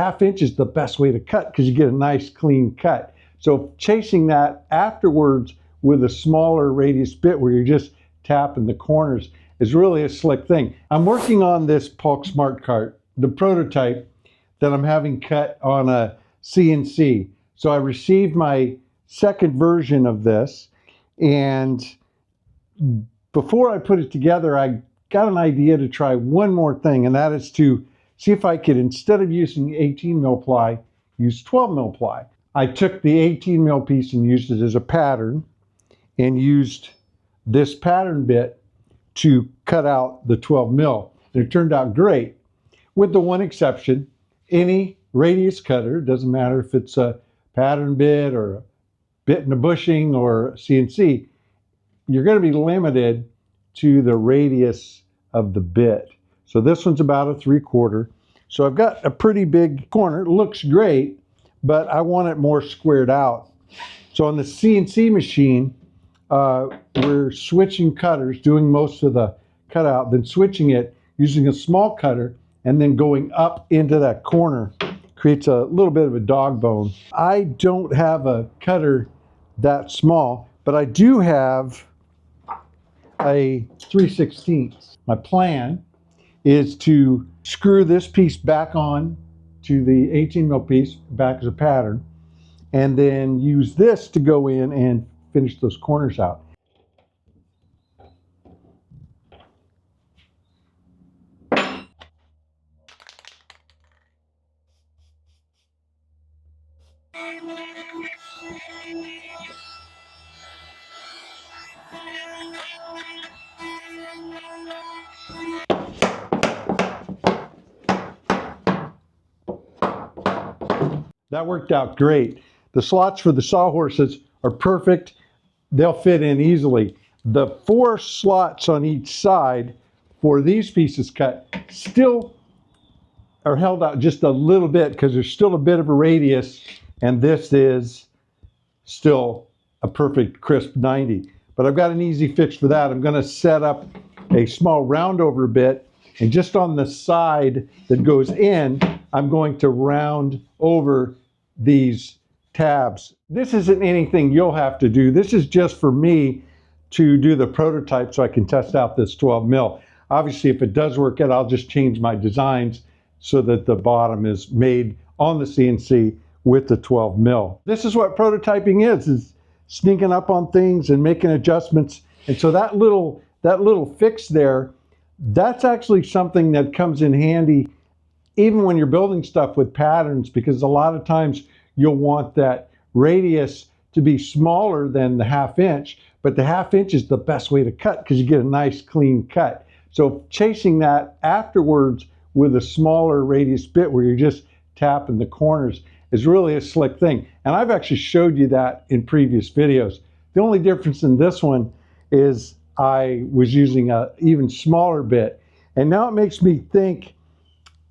1/2 inch is the best way to cut because you get a nice clean cut. So chasing that afterwards with a smaller radius bit where you're just tapping the corners is really a slick thing. I'm working on this Paulk Smart Cart, the prototype that I'm having cut on a CNC. So I received my second version of this, and before I put it together, I got an idea to try one more thing, and that is to see if I could, instead of using 18 mil ply, use 12 mil ply. I took the 18 mil piece and used it as a pattern, and used this pattern bit to cut out the 12 mil. And it turned out great, with the one exception. Any radius cutter, doesn't matter if it's a pattern bit or a bit in a bushing or CNC, you're going to be limited to the radius of the bit. So this one's about a 3/4. So I've got a pretty big corner. It looks great, but I want it more squared out. So on the CNC machine, we're switching cutters, doing most of the cutout, then switching it using a small cutter, and then going up into that corner. Creates a little bit of a dog bone. I don't have a cutter that small, but I do have a 3/16. My plan is to screw this piece back on to the 18 mil piece back as a pattern, and then use this to go in and finish those corners out. That worked out great. The slots for the sawhorses are perfect. They'll fit in easily. The 4 slots on each side for these pieces cut still are held out just a little bit because there's still a bit of a radius, and this is still a perfect crisp 90. But I've got an easy fix for that. I'm going to set up a small round over bit, and just on the side that goes in, I'm going to round over these tabs. This isn't anything you'll have to do. This is just for me to do the prototype so I can test out this 12 mil. Obviously, if it does work out, I'll just change my designs so that the bottom is made on the CNC with the 12 mil. This is what prototyping is sneaking up on things and making adjustments. And so that little fix there, that's actually something that comes in handy even when you're building stuff with patterns, because a lot of times you'll want that radius to be smaller than the 1/2 inch, but the 1/2 inch is the best way to cut because you get a nice clean cut. So chasing that afterwards with a smaller radius bit where you're just tapping the corners is really a slick thing. And I've actually showed you that in previous videos. The only difference in this one is I was using an even smaller bit. And now it makes me think,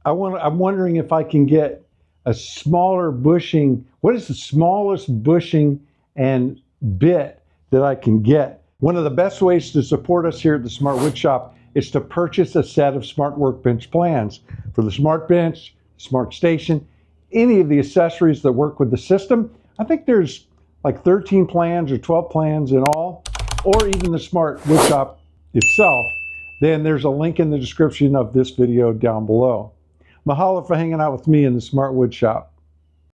I'm wondering if I can get a smaller bushing. What is the smallest bushing and bit that I can get? One of the best ways to support us here at the Smart Wood Shop is to purchase a set of Smart Workbench plans for the Smart Bench, Smart Station, any of the accessories that work with the system. I think there's like 13 plans or 12 plans in all, or even the Smart Wood Shop itself. Then there's a link in the description of this video down below. Mahalo for hanging out with me in the Smart Wood Shop.